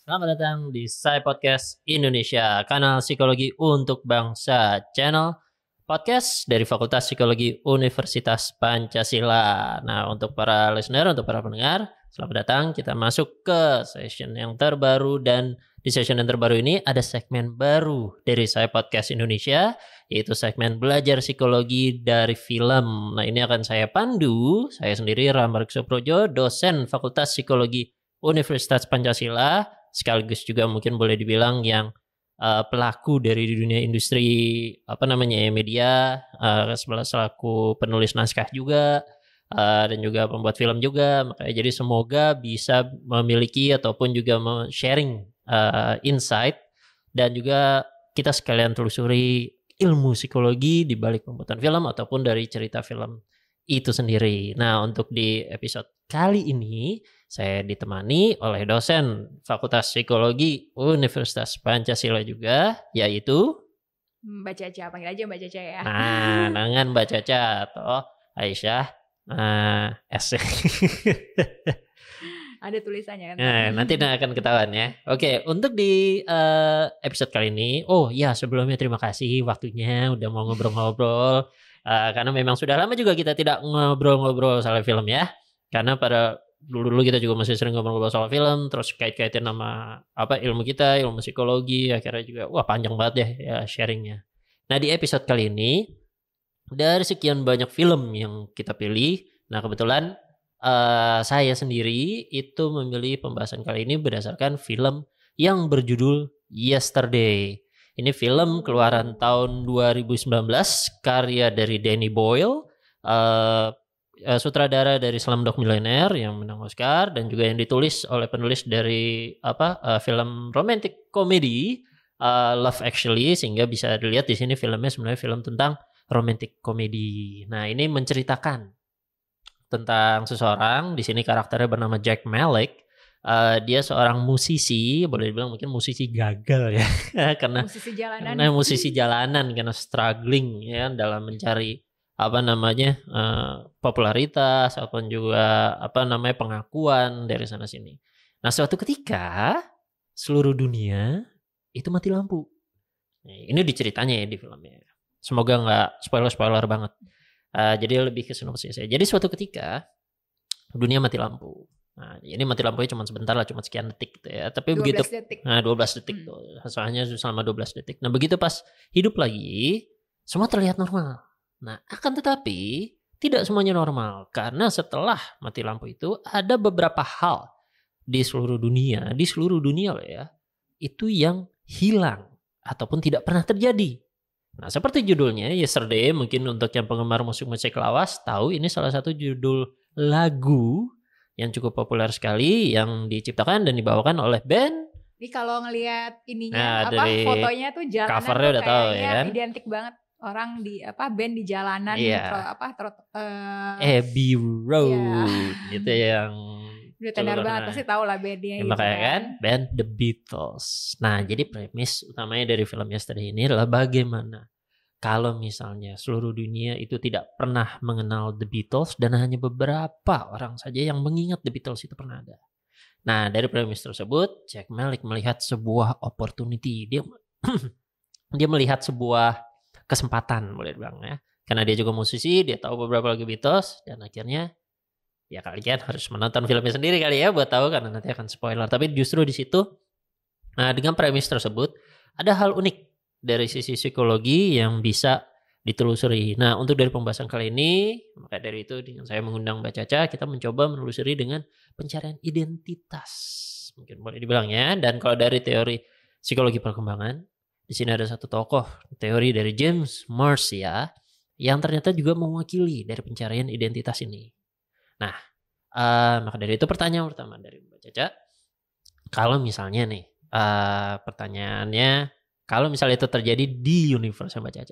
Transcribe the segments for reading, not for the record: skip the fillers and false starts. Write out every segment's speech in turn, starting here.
Selamat datang di Sai Podcast Indonesia, kanal psikologi untuk bangsa, channel podcast dari Fakultas Psikologi Universitas Pancasila. Nah, untuk para listener, untuk para pendengar, selamat datang. Kita masuk ke session yang terbaru, dan di session yang terbaru ini ada segmen baru dari Sai Podcast Indonesia, yaitu segmen belajar psikologi dari film. Nah, ini akan saya pandu, saya sendiri Rambark Suprojo, dosen Fakultas Psikologi Universitas Pancasila, sekaligus juga mungkin boleh dibilang yang pelaku dari dunia industri media, selaku penulis naskah juga, dan juga pembuat film juga. Makanya jadi semoga bisa memiliki ataupun juga sharing insight, dan juga kita sekalian telusuri ilmu psikologi di balik pembuatan film ataupun dari cerita film itu sendiri. Nah, untuk di episode kali ini saya ditemani oleh dosen Fakultas Psikologi Universitas Pancasila juga, yaitu Mbak Caca, panggil aja Mbak Caca ya. Nah, dengan Mbak Caca atau Aisyah S. Ada tulisannya kan? Nah, nanti akan ketahuan ya. Oke, untuk di episode kali ini, sebelumnya terima kasih waktunya udah mau ngobrol-ngobrol. Karena memang sudah lama juga kita tidak ngobrol-ngobrol soal film ya. Karena pada dulu kita juga masih sering ngobrol-ngobrol soal film, terus kait-kaitin nama ilmu kita, ilmu psikologi, akhirnya juga panjang banget ya sharingnya. Nah, di episode kali ini dari sekian banyak film yang kita pilih, nah kebetulan saya sendiri itu memilih pembahasan kali ini berdasarkan film yang berjudul Yesterday. Ini film keluaran tahun 2019, karya dari Danny Boyle, sutradara dari Slumdog Millionaire yang menang Oscar, dan juga yang ditulis oleh penulis dari film romantic comedy Love Actually, sehingga bisa dilihat di sini filmnya sebenarnya film tentang romantic comedy. Nah, ini menceritakan tentang seseorang, di sini karakternya bernama Jack Malik. Dia seorang musisi, boleh dibilang mungkin musisi gagal ya, karena musisi jalanan karena struggling ya dalam mencari popularitas ataupun juga pengakuan dari sana sini. Nah, suatu ketika seluruh dunia itu mati lampu. Ini diceritanya ya di filmnya. Semoga nggak spoiler banget. Jadi lebih ke sinopsis ya. Jadi suatu ketika dunia mati lampu. Nah, ini mati lampunya cuma sebentar lah, cuma sekian detik gitu ya. Tapi 12 detik. Nah, 12 detik tuh. Soalnya selama 12 detik. Nah, begitu pas hidup lagi, semua terlihat normal. Nah, akan tetapi tidak semuanya normal, karena setelah mati lampu itu ada beberapa hal di seluruh dunia loh ya, itu yang hilang ataupun tidak pernah terjadi. Nah, seperti judulnya Yesterday, mungkin untuk yang penggemar musik-musik lawas tahu ini salah satu judul lagu yang cukup populer sekali yang diciptakan dan dibawakan oleh band. Ini kalau ngelihat ininya fotonya tuh jalanan covernya tuh udah tahu ya kan? Identik banget orang di band di jalanan Abbey Road gitu yang udah tenar banget, pasti tahu lah bandnya gitu makanya kan band The Beatles. Nah, jadi premis utamanya dari film Yesterday ini adalah bagaimana kalau misalnya seluruh dunia itu tidak pernah mengenal The Beatles dan hanya beberapa orang saja yang mengingat The Beatles itu pernah ada. Nah, dari premis tersebut Jack Malik melihat sebuah opportunity. Dia melihat sebuah kesempatan, boleh dibilang ya. Karena dia juga musisi, dia tahu beberapa lagu Beatles, dan akhirnya ya kalian harus menonton filmnya sendiri kali ya buat tahu, karena nanti akan spoiler. Tapi justru di situ dengan premis tersebut ada hal unik dari sisi psikologi yang bisa ditelusuri. Nah, untuk dari pembahasan kali ini, maka dari itu dengan saya mengundang Mbak Caca, kita mencoba menelusuri dengan pencarian identitas, mungkin boleh dibilang ya. Dan kalau dari teori psikologi perkembangan, di sini ada satu tokoh teori dari James Marcia yang ternyata juga mewakili dari pencarian identitas ini. Nah, maka dari itu pertanyaan pertama dari Mbak Caca, kalau misalnya nih pertanyaannya, kalau misalnya itu terjadi di universe Mbak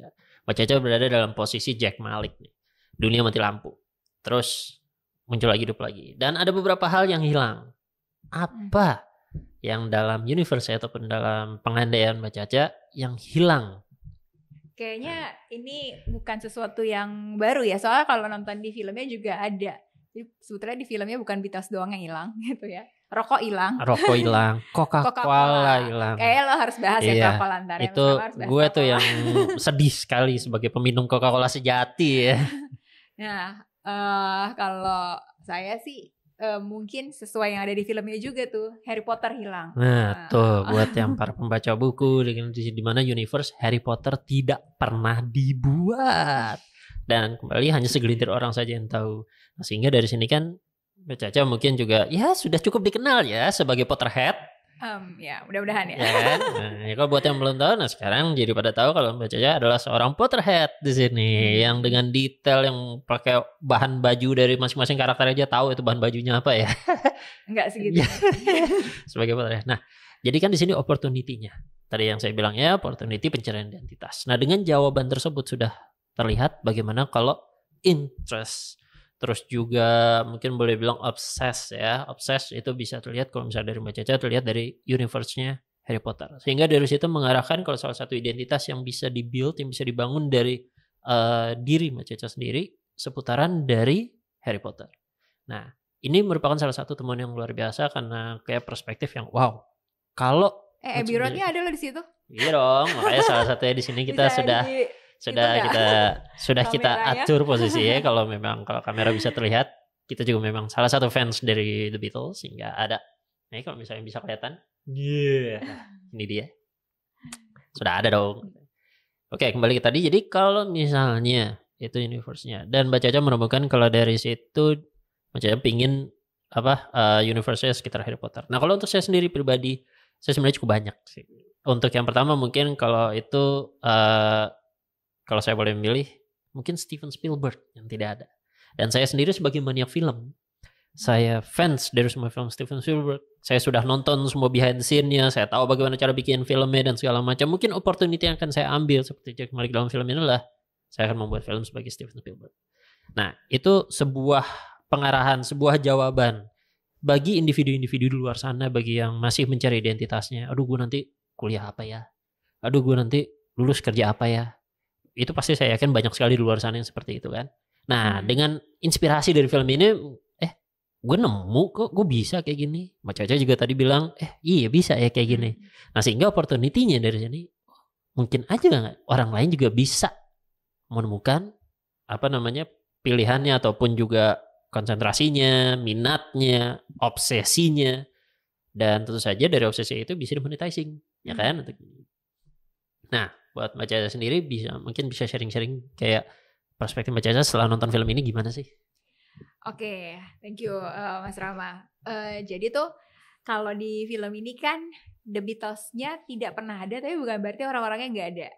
Caca berada dalam posisi Jack Malik nih, dunia mati lampu, terus muncul lagi, hidup lagi, dan ada beberapa hal yang hilang. Apa yang dalam universe ataupun dalam pengandaian Mbak Caca yang hilang? Kayaknya ini bukan sesuatu yang baru ya, soalnya kalau nonton di filmnya juga ada. Jadi sebetulnya di filmnya bukan Beatles doang yang hilang gitu ya. Rokok hilang. Rokok hilang, Coca-Cola hilang. Kayaknya lo harus bahas ya Iya, Coca-Cola ntar ya. itu gue tuh yang sedih sekali sebagai peminum Coca-Cola sejati ya. Nah, kalau saya sih mungkin sesuai yang ada di filmnya juga tuh, Harry Potter hilang. Nah, tuh buat yang para pembaca buku di mana universe Harry Potter tidak pernah dibuat. Dan kembali hanya segelintir orang saja yang tahu. Nah, sehingga dari sini kan Mbak Caca mungkin juga ya sudah cukup dikenal ya sebagai Potterhead. Ya mudah-mudahan ya. Ya kan? Nah, ya kalau buat yang belum tahu, nah sekarang jadi pada tahu kalau Mbak Caca adalah seorang Potterhead di sini yang dengan detail yang pakai bahan baju dari masing-masing karakter aja tahu itu bahan bajunya apa ya. Enggak segitu. Sebagai Potterhead. Nah, jadi kan di sini opportunity-nya. Tadi yang saya bilang ya, opportunity pencarian identitas. Nah, dengan jawaban tersebut sudah terlihat bagaimana kalau interest, terus juga mungkin boleh bilang obses ya. Obses itu bisa terlihat kalau misalnya dari Mbak Caca terlihat dari universe-nya Harry Potter. Sehingga dari situ mengarahkan kalau salah satu identitas yang bisa dibuild, yang bisa dibangun dari diri Mbak Caca sendiri seputaran dari Harry Potter. Nah, ini merupakan salah satu temuan yang luar biasa karena kayak perspektif yang wow. Kalau Abbey Road-nya ada lo di situ? Iya dong, makanya salah satunya di sini kita sudah kita atur posisinya kalau kamera bisa terlihat, kita juga memang salah satu fans dari The Beatles sehingga ada. Nah, kalau misalnya bisa kelihatan, ini dia. Sudah ada dong. Oke, kembali ke tadi. Jadi kalau misalnya itu universe-nya dan Mbak Caca menemukan kalau dari situ Mbak Caca pingin universe-nya sekitar Harry Potter. Nah, kalau untuk saya sendiri pribadi, saya sebenarnya cukup banyak sih. Untuk yang pertama mungkin kalau itu kalau saya boleh memilih, mungkin Steven Spielberg yang tidak ada. Dan saya sendiri sebagai maniak film, saya fans dari semua film Steven Spielberg. Saya sudah nonton semua behind the scene-nya, saya tahu bagaimana cara bikin filmnya dan segala macam. Mungkin opportunity yang akan saya ambil seperti Jack Malik dalam film ini adalah saya akan membuat film sebagai Steven Spielberg. Nah, itu sebuah pengarahan, sebuah jawaban bagi individu-individu di luar sana, bagi yang masih mencari identitasnya. Aduh, gue nanti kuliah apa ya? Aduh, gue nanti lulus kerja apa ya? Itu pasti saya yakin banyak sekali di luar sana yang seperti itu kan. Nah, dengan inspirasi dari film ini, gue nemu kok gue bisa kayak gini. Mbak Caca juga tadi bilang, iya bisa ya kayak gini. Nah, sehingga opportunity-nya dari sini, mungkin aja orang lain juga bisa menemukan pilihannya ataupun juga konsentrasinya, minatnya, obsesinya. Dan tentu saja dari obsesi itu bisa dimonetizing, ya kan? Nah, buat Mbak Caca sendiri mungkin bisa sharing-sharing kayak perspektif Mbak Caca setelah nonton film ini gimana sih? Oke, thank you Mas Rama. Jadi tuh kalau di film ini kan The Beatles-nya tidak pernah ada, tapi bukan berarti orang-orangnya nggak ada,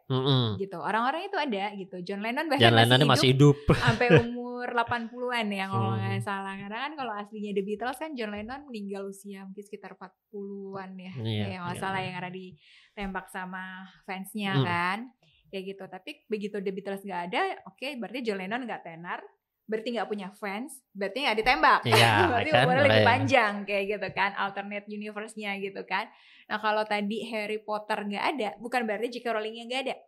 gitu. Orang-orangnya itu ada, gitu. John Lennon bahkan masih hidup sampai umur 80-an ya kalau nggak salah. Karena kan kalau aslinya The Beatles kan John Lennon meninggal usia mungkin sekitar 40-an ya, kayak nggak salah yang karena ditembak sama fansnya kan, kayak gitu. Tapi begitu The Beatles nggak ada, oke, berarti John Lennon nggak tenar. Berarti nggak punya fans, berarti nggak ditembak, berarti umurnya lebih panjang kayak gitu kan, alternate universe-nya gitu kan. Nah kalau tadi Harry Potter nggak ada, bukan berarti J.K. Rowling-nya nggak ada.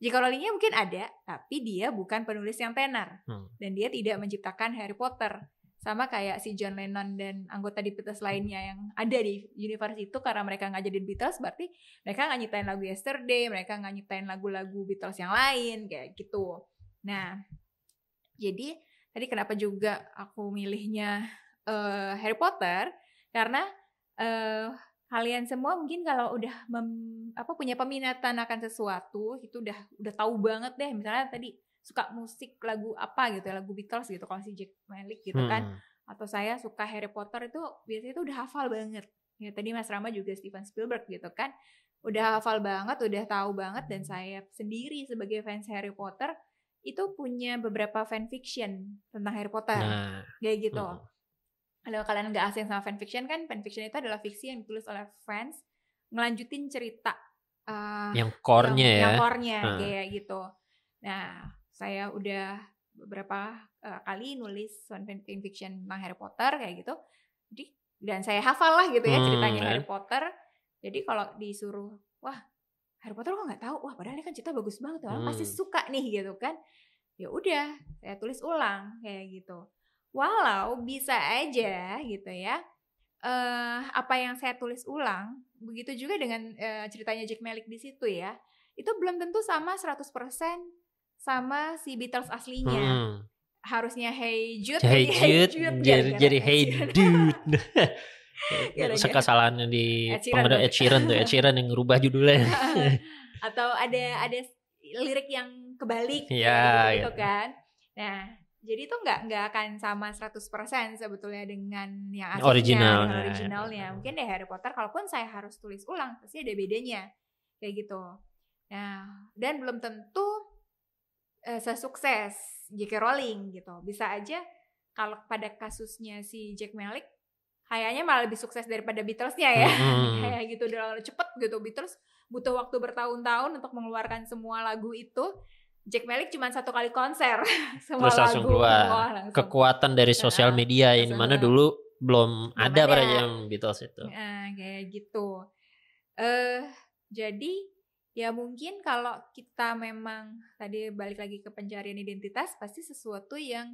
J.K. Rowling-nya mungkin ada, tapi dia bukan penulis yang tenar, dan dia tidak menciptakan Harry Potter. Sama kayak si John Lennon dan anggota di Beatles lainnya yang ada di universe itu, karena mereka nggak jadi Beatles, berarti mereka nggak nyiptain lagu Yesterday, mereka nggak nyiptain lagu-lagu Beatles yang lain kayak gitu. Nah jadi tadi kenapa juga aku milihnya Harry Potter, karena kalian semua mungkin kalau udah punya peminatan akan sesuatu itu udah tahu banget deh. Misalnya tadi suka musik lagu apa gitu ya, lagu Beatles gitu kalau si Jack Malik gitu kan, atau saya suka Harry Potter itu biasanya itu udah hafal banget ya. Tadi Mas Rama juga Steven Spielberg gitu kan, udah hafal banget, udah tahu banget. Dan saya sendiri sebagai fans Harry Potter itu punya beberapa fanfiction tentang Harry Potter, kayak gitu. Kalau kalian nggak asing sama fanfiction kan, fanfiction itu adalah fiksi yang ditulis oleh fans ngelanjutin cerita yang core-nya kayak gitu. Nah, saya udah beberapa kali nulis fanfiction tentang Harry Potter kayak gitu. Jadi dan saya hafal lah gitu ya ceritanya Harry Potter. Jadi kalau disuruh, wah Harry Potter kok nggak tahu, wah padahal ini kan cerita bagus banget, orang pasti suka nih gitu kan. Ya udah, saya tulis ulang kayak gitu. Walau bisa aja gitu ya, apa yang saya tulis ulang, begitu juga dengan ceritanya Jack Malik di situ ya, itu belum tentu sama 100% sama si Beatles aslinya. Harusnya Hey Jude jadi Hey Dude. Kesalahannya di pengadaan Ed Sheeran tuh, Ed Sheeran yang ngerubah judulnya. Atau ada lirik yang kebalik gitu kan. Nah, jadi itu nggak akan sama 100% sebetulnya dengan yang aslinya, dengan originalnya. Mungkin di Harry Potter kalaupun saya harus tulis ulang pasti ada bedanya kayak gitu. Nah, dan belum tentu sesukses J.K. Rowling gitu. Bisa aja kalau pada kasusnya si Jack Malik kayaknya malah lebih sukses daripada Beatles-nya ya. Kayak gitu udah cepet gitu. Beatles butuh waktu bertahun-tahun untuk mengeluarkan semua lagu itu. Jack Malik cuma 1 kali konser semua terus langsung lagu keluar. Kekuatan dari sosial media ini mana dulu belum ada pada zaman Beatles itu. Kayak gitu. Jadi ya mungkin kalau kita memang tadi balik lagi ke pencarian identitas, pasti sesuatu yang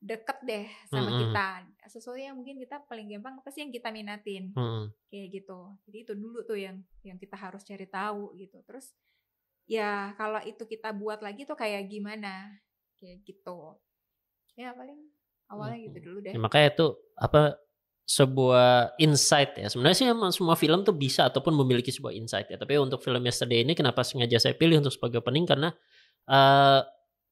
deket deh sama kita. Sesuatu yang mungkin kita paling gampang apa sih yang kita minatin. Kayak gitu. Jadi itu dulu tuh yang kita harus cari tahu gitu. Terus ya kalau itu kita buat lagi tuh kayak gimana. Kayak gitu. Ya paling awalnya gitu dulu deh. Ya, makanya itu sebuah insight ya. Sebenarnya sih semua film tuh bisa ataupun memiliki sebuah insight ya. Tapi untuk film Yesterday ini kenapa sengaja saya pilih untuk sebagai opening karena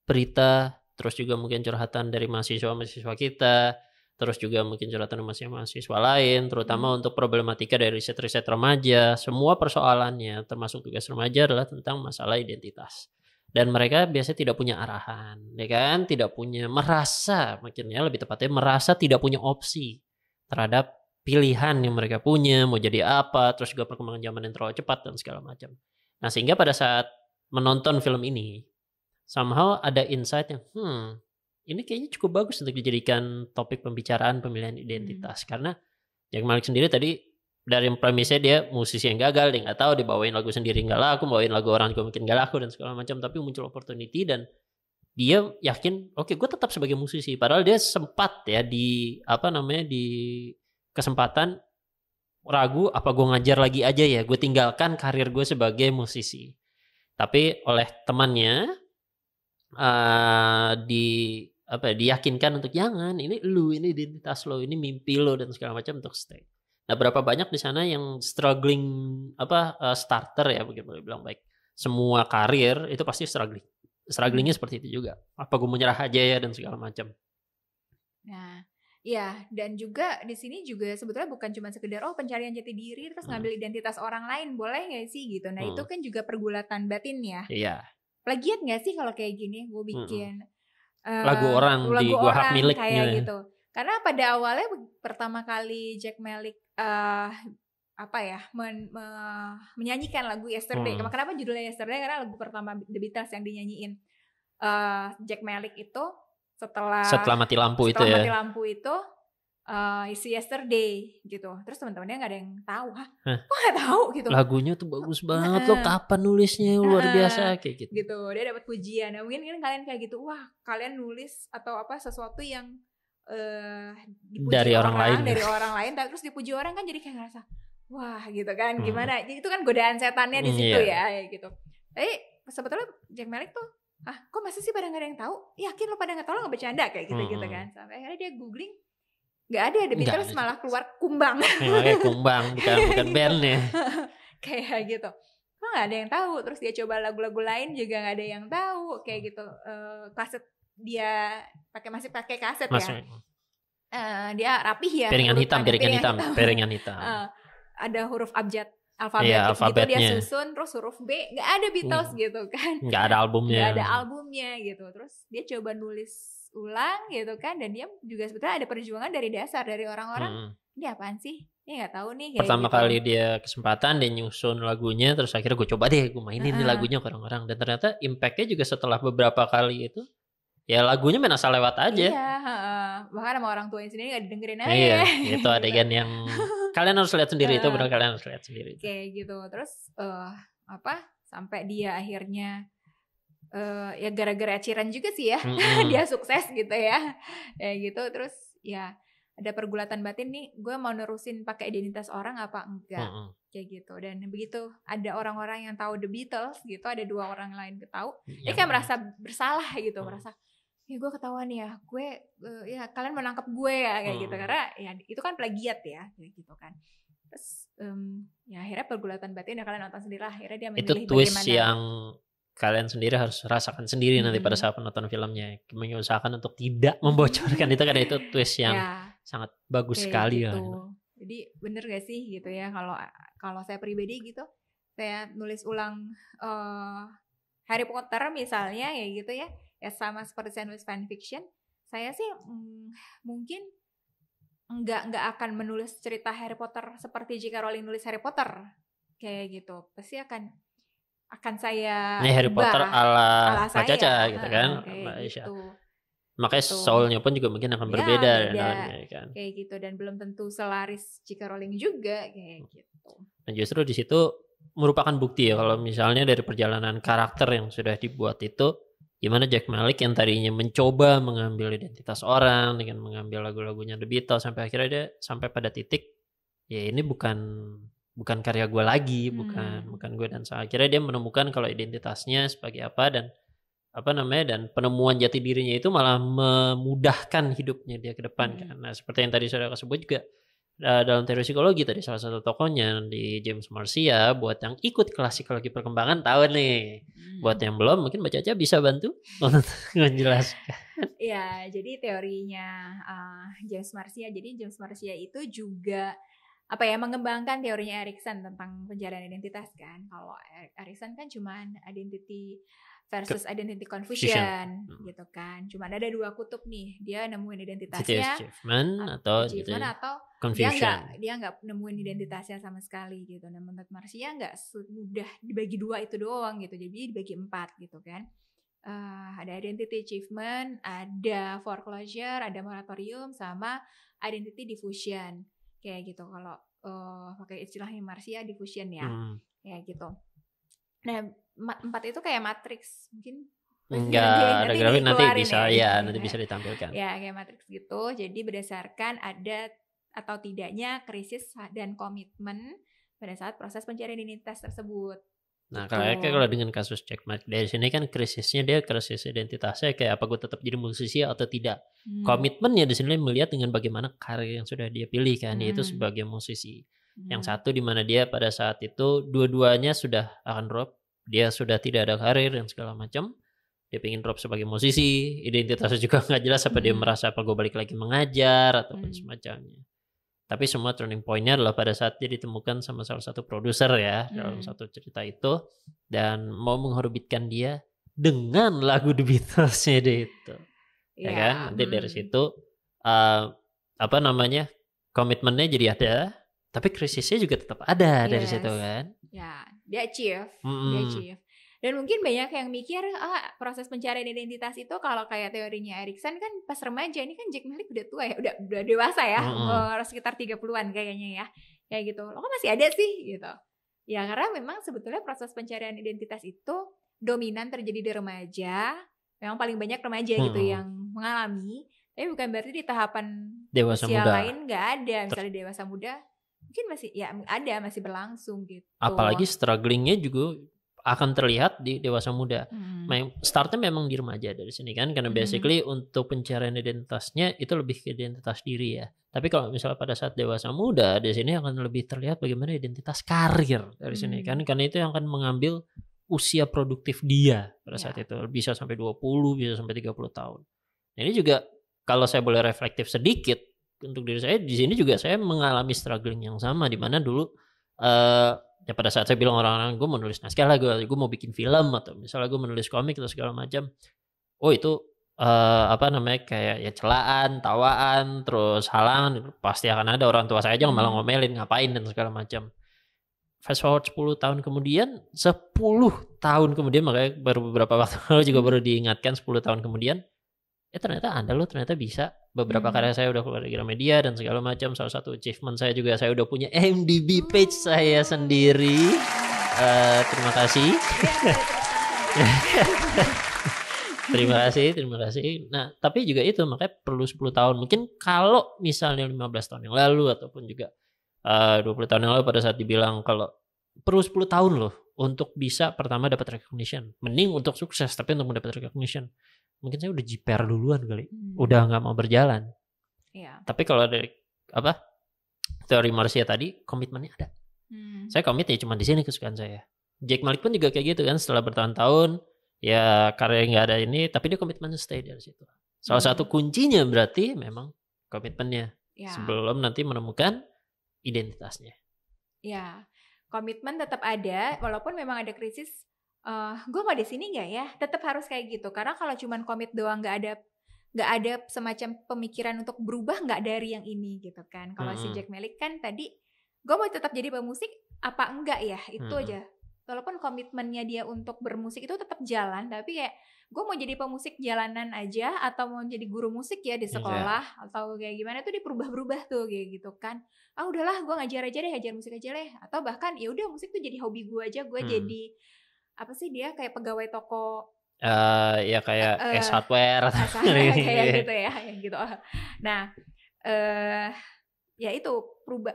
berita, terus juga mungkin curhatan dari mahasiswa-mahasiswa kita, terus juga mungkin curhatan dari mahasiswa lain, terutama untuk problematika dari riset-riset remaja. Semua persoalannya termasuk tugas remaja adalah tentang masalah identitas. Dan mereka biasanya tidak punya arahan, ya kan? Tidak punya merasa, maksudnya lebih tepatnya merasa tidak punya opsi terhadap pilihan yang mereka punya, mau jadi apa, terus juga perkembangan zaman yang terlalu cepat dan segala macam. Nah, sehingga pada saat menonton film ini, somehow ada insight yang, ini kayaknya cukup bagus untuk dijadikan topik pembicaraan pemilihan identitas. Karena Jack Malik sendiri tadi, dari premisnya dia musisi yang gagal, dia nggak tahu, dibawain lagu sendiri nggak laku, bawain lagu orang juga mungkin nggak laku dan segala macam, tapi muncul opportunity dan dia yakin, oke, gue tetap sebagai musisi. Padahal dia sempat ya di kesempatan ragu, apa gue ngajar lagi aja ya, gue tinggalkan karir gue sebagai musisi. Tapi oleh temannya diyakinkan untuk jangan, ini identitas lo, ini mimpi lo dan segala macam untuk stay. Nah, berapa banyak di sana yang struggling starter ya, begitu bilang baik. Semua karir itu pasti strugglingnya seperti itu juga. Apa gue menyerah aja ya dan segala macam. Nah, ya, dan juga di sini juga sebetulnya bukan cuma sekedar pencarian jati diri terus ngambil identitas orang lain, boleh nggak sih gitu. Nah, itu kan juga pergulatan batin ya. Iya. Plagiat nggak sih kalau kayak gini gue bikin lagu orang di gua hak miliknya kayak gitu. Karena pada awalnya pertama kali Jack Malik menyanyikan lagu Yesterday. Kenapa judulnya Yesterday? Karena lagu pertama The Beatles yang dinyanyiin Jack Malik itu setelah mati lampu itu isi Yesterday gitu. Terus teman-temannya nggak ada yang tahu. Kok nggak tahu gitu? Lagunya tuh bagus banget loh, kapan nulisnya, luar biasa kayak gitu. Gitu, dia dapat pujian. Nah, mungkin kan kalian kayak gitu, wah kalian nulis atau sesuatu yang dipuji dari orang lain, terus dipuji orang kan jadi kayak ngerasa wah gitu kan, gimana? Itu kan godaan setannya di situ ya gitu. Tapi sebetulnya Jack Malik tuh, kok masa sih pada nggak ada yang tahu? Yakin lo pada nggak tahu, lo nggak bercanda kayak gitu kan? Sampai akhirnya dia googling, nggak ada The Beatles, malah keluar Kumbang. Kumbang bukan bandnya. Kayak gitu. Kok nggak ada yang tahu? Terus dia coba lagu-lagu lain juga nggak ada yang tahu kayak gitu. Kaset dia masih pakai kaset ya. Dia rapih ya. Piringan hitam. Ada huruf abjad alfabet gitu dia susun, terus huruf B, nggak ada Beatles gitu kan. Nggak ada albumnya gitu. Terus dia coba nulis ulang gitu kan, dan dia juga sebetulnya ada perjuangan dari dasar dari orang-orang. Ini apaan sih? Ini nggak tahu nih. Pertama kali dia kesempatan dia nyusun lagunya, terus akhirnya gue coba deh gue mainin nih lagunya ke orang-orang, dan ternyata impactnya juga setelah beberapa kali itu ya lagunya main asal lewat aja. Iya, bahkan sama orang tuanya sendiri nggak didengerin aja. Iya, itu adegan yang kalian harus lihat sendiri, itu benar kalian harus lihat sendiri. Kayak gitu. Terus sampai dia akhirnya ya gara-gara Ed Sheeran juga sih ya, dia sukses gitu ya. Ya gitu, terus ya ada pergulatan batin nih, gue mau nerusin pakai identitas orang apa enggak, kayak gitu. Dan begitu ada orang-orang yang tahu The Beatles gitu, ada 2 orang lain tahu, dia kayak merasa bersalah gitu, merasa ya gue ketahuan ya, gue ya kalian menangkap gue ya kayak gitu, karena ya itu kan plagiat ya kayak gitu kan. Terus ya akhirnya pergulatan batin ya kalian nonton sendiri lah, akhirnya dia memilih itu twist bagaimana yang kalian sendiri harus rasakan sendiri nanti pada saat menonton filmnya, mengusahakan untuk tidak membocorkan itu, karena itu twist yang sangat bagus sekali gitu. ya. Jadi bener gak sih gitu ya, kalau saya pribadi gitu, saya nulis ulang Harry Potter misalnya ya gitu ya sama seperti saya nulis fanfiction, saya sih mungkin nggak akan menulis cerita Harry Potter seperti J.K. Rowling nulis Harry Potter kayak gitu, pasti akan saya ini Harry Potter ala Mbak Caca gitu kan, Mbak Aisyah. Gitu. Makanya soulnya pun juga mungkin akan berbeda kan. Kayak gitu, dan belum tentu selaris J.K. Rowling juga kayak gitu. Dan justru di situ merupakan bukti ya kalau misalnya dari perjalanan karakter yang sudah dibuat itu, gimana Jack Malik yang tadinya mencoba mengambil identitas orang dengan mengambil lagu-lagunya The Beatles, sampai akhirnya dia sampai pada titik ya ini bukan karya gue lagi, bukan gue, dan akhirnya dia menemukan kalau identitasnya sebagai apa, dan dan penemuan jati dirinya itu malah memudahkan hidupnya dia ke depan kan. Nah, seperti yang tadi saudara sebut juga dalam teori psikologi tadi, salah satu tokohnya di James Marcia, buat yang ikut kelas psikologi perkembangan tahu nih. Buat yang belum mungkin Mbak Caca bisa bantu menjelaskan. Ya, jadi teorinya James Marcia. Jadi James Marcia itu juga mengembangkan teorinya Erikson tentang pencarian identitas kan. Kalau Erikson kan cuman identity versus identity confusion gitu kan. Cuman ada 2 kutub nih. Dia nemuin identitasnya achievement atau confusion. Dia nggak nemuin identitasnya sama sekali gitu. Nah, menurut Marcia nggak mudah dibagi 2 itu doang gitu. Jadi dibagi 4 gitu kan. Ada identity achievement, ada foreclosure, ada moratorium, sama identity diffusion. Kayak gitu kalau pakai istilahnya Marcia, diffusion ya. Kayak gitu. Nah, 4 itu kayak matriks mungkin. Enggak, nanti bisa nanti bisa ditampilkan. Ya, kayak matriks gitu. Jadi berdasarkan ada atau tidaknya krisis dan komitmen pada saat proses pencarian identitas tersebut. Nah, kalau dengan kasus Jack Malik dari sini kan krisis identitasnya kayak apa gue tetap jadi musisi atau tidak. Komitmennya di sini melihat dengan bagaimana karir yang sudah dia pilih kan, yaitu sebagai musisi. Yang satu di mana dia pada saat itu dua-duanya sudah akan drop, dia sudah tidak ada karir dan segala macam. Dia pengen drop sebagai musisi, identitasnya juga nggak jelas, apa dia merasa apa gue balik lagi mengajar ataupun semacamnya. Tapi semua turning point-nya adalah pada saat dia ditemukan sama salah satu produser ya dalam satu cerita itu, dan mau mengorbitkan dia dengan lagu The Beatles-nya dia itu. Ya kan? Nanti dari situ komitmennya jadi ada, tapi krisisnya juga tetap ada dari situ kan. Ya, dia achieve. Dan mungkin banyak yang mikir proses pencarian identitas itu kalau kayak teorinya Erikson kan pas remaja. Ini kan Jack Malik udah tua ya, udah dewasa ya, sekitar 30-an kayaknya ya. Kayak gitu. Lo kok masih ada sih gitu. Ya karena memang sebetulnya proses pencarian identitas itu dominan terjadi di remaja. Memang paling banyak remaja gitu yang mengalami. Tapi bukan berarti di tahapan dewasa usia muda lain nggak ada. Misalnya dewasa muda mungkin masih masih berlangsung gitu. Apalagi strugglingnya juga akan terlihat di dewasa muda. Startnya memang di remaja dari sini kan, karena basically untuk pencarian identitasnya itu lebih ke identitas diri ya. Tapi kalau misalnya pada saat dewasa muda, di sini akan lebih terlihat bagaimana identitas karir dari sini kan, karena itu yang akan mengambil usia produktif dia pada saat itu. Bisa sampai 20, bisa sampai 30 tahun. Nah, ini juga kalau saya boleh reflektif sedikit untuk diri saya, di sini juga saya mengalami struggling yang sama, di mana dulu ya pada saat saya bilang orang-orang gue mau nulis naskah lah, gue mau bikin film, atau misalnya gue menulis komik atau segala macam, itu kayak ya celaan, tawaan, terus halangan, pasti akan ada. Orang tua saya aja malah ngomelin ngapain dan segala macam. Fast forward 10 tahun kemudian, makanya baru beberapa waktu lalu juga baru diingatkan 10 tahun kemudian, ternyata ternyata bisa. Beberapa karya saya udah keluar dari Gramedia dan segala macam. Salah satu achievement saya juga, saya udah punya IMDb page saya sendiri. Terima kasih. Terima kasih. Nah, tapi juga itu makanya perlu 10 tahun. Mungkin kalau misalnya 15 tahun yang lalu ataupun juga 20 tahun yang lalu pada saat dibilang kalau perlu 10 tahun loh untuk bisa pertama dapat recognition. Mending untuk sukses tapi untuk mendapat recognition. Mungkin saya udah jiper duluan kali. Udah nggak mau berjalan. Iya. Tapi kalau dari teori Marcia tadi, komitmennya ada. Saya komit ya cuma di sini kesukaan saya. Jack Malik pun juga kayak gitu kan, setelah bertahun-tahun ya karya nggak ada ini, tapi dia komitmennya stay dari situ. Salah satu kuncinya berarti memang komitmennya sebelum nanti menemukan identitasnya. Ya, komitmen tetap ada, walaupun memang ada krisis. Gue mau di sini nggak ya? Tetap harus kayak gitu. Karena kalau cuma komit doang, nggak ada semacam pemikiran untuk berubah nggak dari yang ini gitu kan. Kalau si Jack Malik kan tadi, gue mau tetap jadi pemusik apa enggak ya? Itu aja. Walaupun komitmennya dia untuk bermusik itu tetap jalan, tapi kayak gue mau jadi pemusik jalanan aja atau mau jadi guru musik ya di sekolah atau kayak gimana tuh dia berubah-berubah tuh kayak gitu kan. Udahlah gue ngajar aja deh, ngajar musik aja deh. Atau bahkan ya udah musik tuh jadi hobi gue aja, gue jadi apa sih dia kayak pegawai toko ya kayak hardware kayak gitu ya gitu. Nah ya itu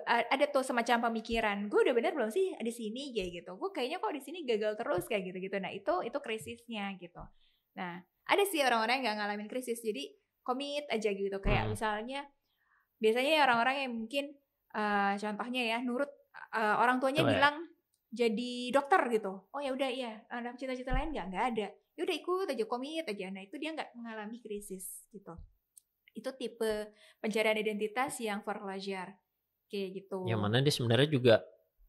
ada tuh semacam pemikiran, gue udah bener belum sih di sini kayak gitu, gue kayaknya kok di sini gagal terus kayak gitu. Nah itu krisisnya gitu. Nah ada sih orang-orang yang nggak ngalamin krisis, jadi komit aja gitu kayak misalnya biasanya orang-orang yang mungkin contohnya ya nurut orang tuanya bilang jadi dokter gitu, oh ya udah iya, ada cita-cita lain nggak ada, ya udah ikut aja, komit aja. Nah itu dia nggak mengalami krisis gitu. Itu tipe pencarian identitas yang foreclosure kayak gitu. Yang mana dia sebenarnya juga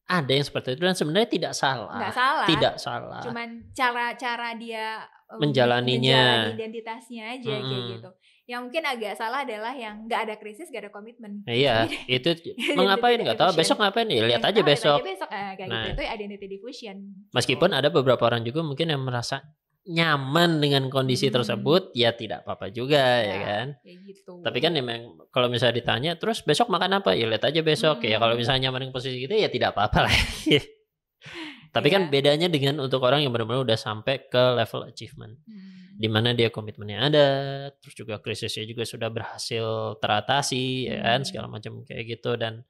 ada yang seperti itu dan sebenarnya tidak salah. Tidak salah. Cuman cara dia menjalani identitasnya aja kayak gitu. Yang mungkin agak salah adalah yang nggak ada krisis, nggak ada komitmen. Iya, itu mau ngapain nggak tahu. Besok ngapain ya? Lihat aja besok. Kayak gitu. Itu identity diffusion. Meskipun ada beberapa orang juga mungkin yang merasa nyaman dengan kondisi tersebut, ya tidak apa-apa juga ya kan. Gitu. Tapi kan memang kalau misalnya ditanya terus besok makan apa, ya lihat aja besok. Ya kalau misalnya nyaman dengan posisi gitu ya tidak apa-apa lah. Tapi kan bedanya dengan untuk orang yang benar-benar udah sampai ke level achievement, di mana dia komitmennya ada, terus juga krisisnya juga sudah berhasil teratasi, ya kan, segala macam kayak gitu, dan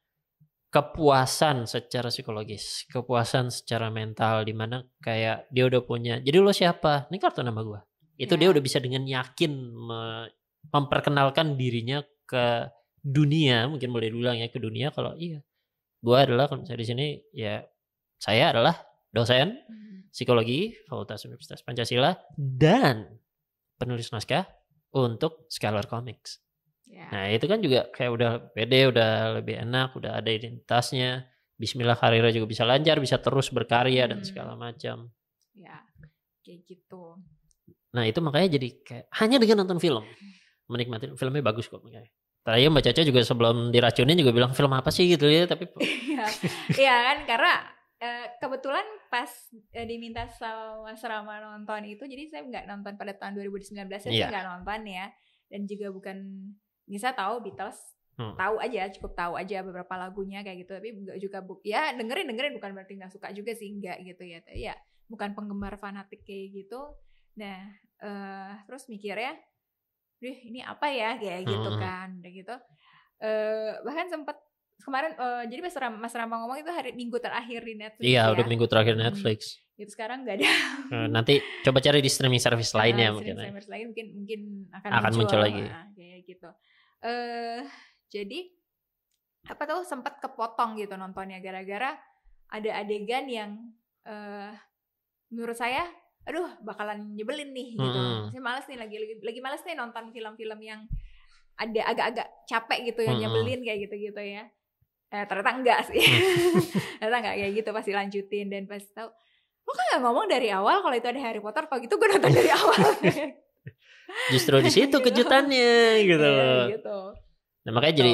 kepuasan secara psikologis, kepuasan secara mental, di mana kayak dia udah punya, jadi lo siapa? Ini kartu nama gue. Itu dia udah bisa dengan yakin memperkenalkan dirinya ke dunia, mungkin boleh dibilang ya ke dunia kalau iya, gue adalah kalau misalnya di sini ya saya adalah dosen psikologi Fakultas Universitas Pancasila dan penulis naskah untuk Scholar Comics. Nah itu kan juga kayak udah pede, udah lebih enak, udah ada identitasnya. Bismillah karirnya juga bisa lancar, bisa terus berkarya dan segala macam. Ya, kayak gitu. Nah itu makanya jadi kayak hanya dengan nonton film, menikmati filmnya bagus kok makanya. Tadi Mbak Caca juga sebelum diracunin juga bilang film apa sih gitu ya, tapi iya kan karena kebetulan pas diminta sama Mas Rama nonton itu, jadi saya nggak nonton pada tahun 2019, saya nggak nonton ya, dan juga bukan. Bisa tahu Beatles, cukup tahu aja beberapa lagunya kayak gitu, tapi enggak juga ya dengerin bukan berarti nggak suka juga sih, enggak gitu ya. Ya bukan penggemar fanatik kayak gitu. Nah terus mikirnya, ini apa ya kayak gitu kan, kayak gitu. Bahkan sempat kemarin jadi Mas Rama ngomong itu hari Minggu terakhir di Netflix. Iya, udah Minggu terakhir Netflix. Itu sekarang nggak ada. Nanti coba cari di streaming service lainnya mungkin. Service lain mungkin akan muncul lagi. Kayak gitu. Jadi apa tuh sempat kepotong gitu nontonnya gara-gara ada adegan yang menurut saya aduh bakalan nyebelin nih gitu. Saya malas nih lagi malas nih nonton film-film yang ada agak-agak capek gitu yang nyebelin kayak gitu-gitu ya. Ternyata enggak sih. Ternyata enggak kayak gitu, pasti lanjutin dan pasti tahu. Lo kan gak ngomong dari awal kalau itu ada Harry Potter, kalau gitu gue nonton dari awal. Justru di situ kejutannya gitu. Gitu. Nah makanya jadi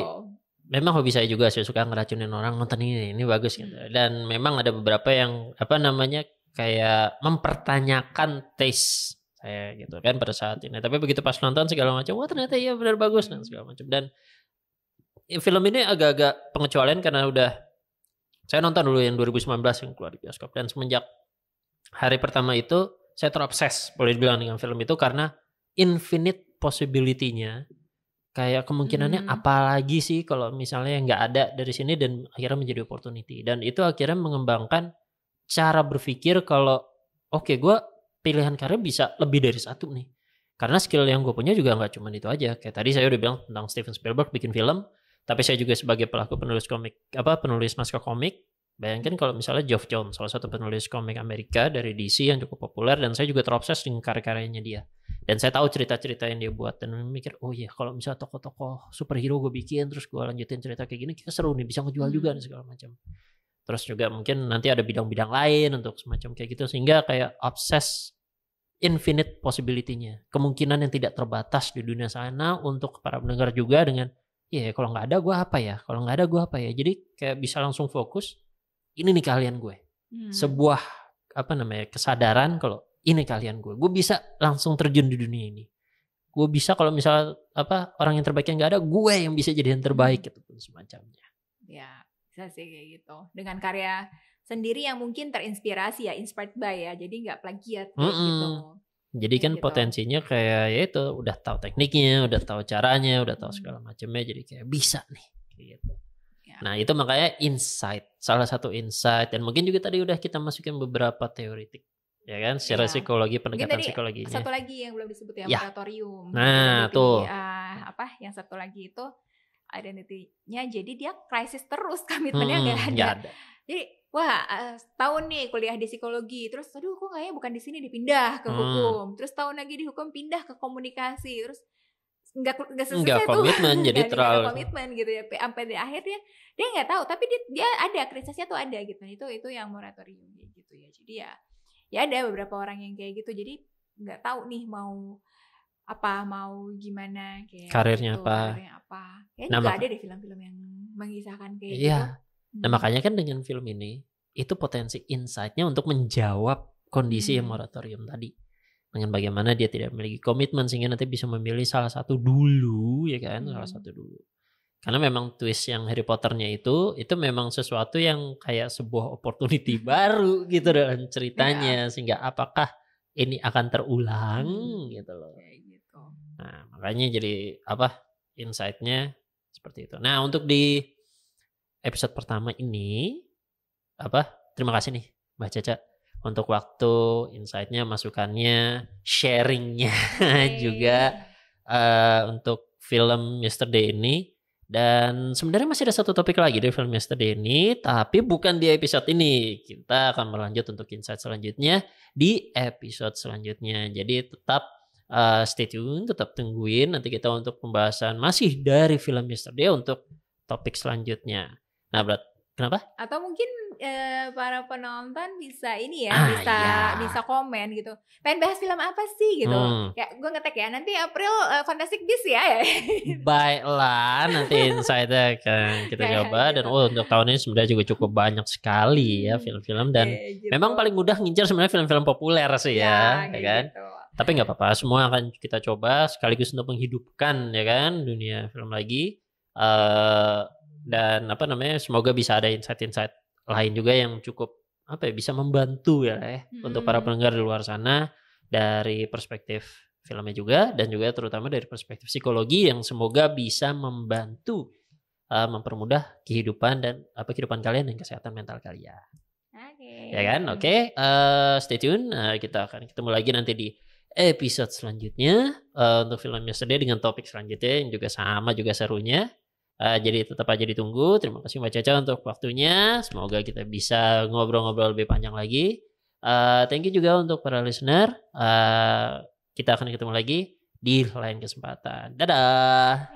memang hobi saya juga, saya suka ngeracunin orang nonton ini bagus gitu. Dan memang ada beberapa yang kayak mempertanyakan taste saya gitu kan pada saat ini. Tapi begitu pas nonton segala macam, wah ternyata iya benar bagus dan segala macam. Dan film ini agak-agak pengecualian karena udah saya nonton dulu yang 2019 yang keluar di bioskop, dan semenjak hari pertama itu saya terobses boleh dibilang dengan film itu karena infinite possibility-nya. Kayak kemungkinannya apalagi sih kalau misalnya nggak ada dari sini dan akhirnya menjadi opportunity. Dan itu akhirnya mengembangkan cara berpikir kalau oke, gue pilihan karir bisa lebih dari satu nih. Karena skill yang gue punya juga nggak cuma itu aja. Kayak tadi saya udah bilang tentang Steven Spielberg bikin film, tapi saya juga sebagai pelaku penulis naskah komik. Bayangkan kalau misalnya Geoff Johns, salah satu penulis komik Amerika dari DC yang cukup populer, dan saya juga terobses dengan karya-karyanya dia. Dan saya tahu cerita-cerita yang dia buat dan mikir, oh iya kalau misalnya tokoh-tokoh superhero gue bikin terus gue lanjutin cerita kayak gini, kayak seru nih, bisa ngejual juga nih segala macam. Terus juga mungkin nanti ada bidang-bidang lain untuk semacam kayak gitu, sehingga kayak obses infinite possibility-nya, kemungkinan yang tidak terbatas di dunia sana untuk para pendengar juga dengan, iya kalau nggak ada gue apa ya, kalau nggak ada gue apa ya. Jadi kayak bisa langsung fokus, ini nih kalian gue, sebuah kesadaran kalau ini kalian gue bisa langsung terjun di dunia ini. Gue bisa kalau misal orang yang terbaik yang nggak ada, gue yang bisa jadi yang terbaik gitu pun semacamnya. Ya bisa sih kayak gitu. Dengan karya sendiri yang mungkin terinspirasi ya, inspired by ya, jadi nggak plagiat gitu. Jadi kan gitu. Potensinya kayak ya itu udah tahu tekniknya, udah tahu caranya, udah tahu segala macamnya, jadi kayak bisa nih gitu. Ya. Nah itu makanya insight, salah satu insight, dan mungkin juga tadi udah kita masukin beberapa teoretik. Ya kan, secara psikologi, pendekatan psikologinya. Satu lagi yang belum disebut ya, moratorium. Nah, tuh. Yang satu lagi itu identity-nya, jadi dia krisis terus, komitmennya nggak ada. Jadi, tahun nih kuliah di psikologi, terus aduh kok kayaknya bukan di sini, dipindah ke hukum. Terus tahun lagi di hukum pindah ke komunikasi, terus nggak selesai tuh. Komitmen, jadi terlalu komitmen gitu ya. Sampai di akhir dia nggak tahu, tapi dia ada krisisnya tuh ada gitu. Itu yang moratorium gitu ya. Jadi ya ada beberapa orang yang kayak gitu, jadi nggak tahu nih mau gimana kayak karirnya gitu, apa. Kayaknya juga ada deh film-film yang mengisahkan kayak gitu. Nah makanya kan dengan film ini itu potensi insight-nya untuk menjawab kondisi yang moratorium tadi, dengan bagaimana dia tidak memiliki komitmen sehingga nanti bisa memilih salah satu dulu, ya kan, salah satu dulu. Karena memang twist yang Harry Potternya itu memang sesuatu yang kayak sebuah opportunity baru gitu dalam ceritanya, sehingga apakah ini akan terulang gitu loh. Gitu. Nah makanya jadi insight-nya seperti itu. Nah untuk di episode pertama ini terima kasih nih Mbak Caca untuk waktu, insight-nya, masukannya, sharing-nya juga untuk film Yesterday ini. Dan sebenarnya masih ada satu topik lagi dari film Yesterday ini, tapi bukan di episode ini. Kita akan berlanjut untuk insight selanjutnya di episode selanjutnya. Jadi tetap stay tune, tetap tungguin nanti kita untuk pembahasan masih dari film Yesterday untuk topik selanjutnya. Nah, kenapa? Atau mungkin para penonton bisa ini ya, bisa komen gitu. Pengen bahas film apa sih gitu. Kayak gue ngetek ya, nanti April Fantastic Beasts ya. Baiklah, nanti insight-nya akan kita coba. Dan untuk tahun ini sebenarnya juga cukup banyak sekali ya film-film, dan gitu. Memang paling mudah ngincar sebenarnya film-film populer sih ya kan. Gitu. Tapi nggak apa-apa, semua akan kita coba sekaligus untuk menghidupkan ya kan dunia film lagi. Dan semoga bisa ada insight-insight lain juga yang cukup bisa membantu ya untuk para pendengar di luar sana dari perspektif filmnya juga, dan juga terutama dari perspektif psikologi yang semoga bisa membantu mempermudah kehidupan dan kehidupan kalian dan kesehatan mental kalian. Ya kan? Oke. Stay tune. Kita akan ketemu lagi nanti di episode selanjutnya untuk film Yesterday dengan topik selanjutnya yang juga sama juga serunya. Jadi tetap aja ditunggu. Terima kasih Mbak Caca untuk waktunya. Semoga kita bisa ngobrol-ngobrol lebih panjang lagi. Thank you juga untuk para listener. Kita akan ketemu lagi di lain kesempatan. Dadah.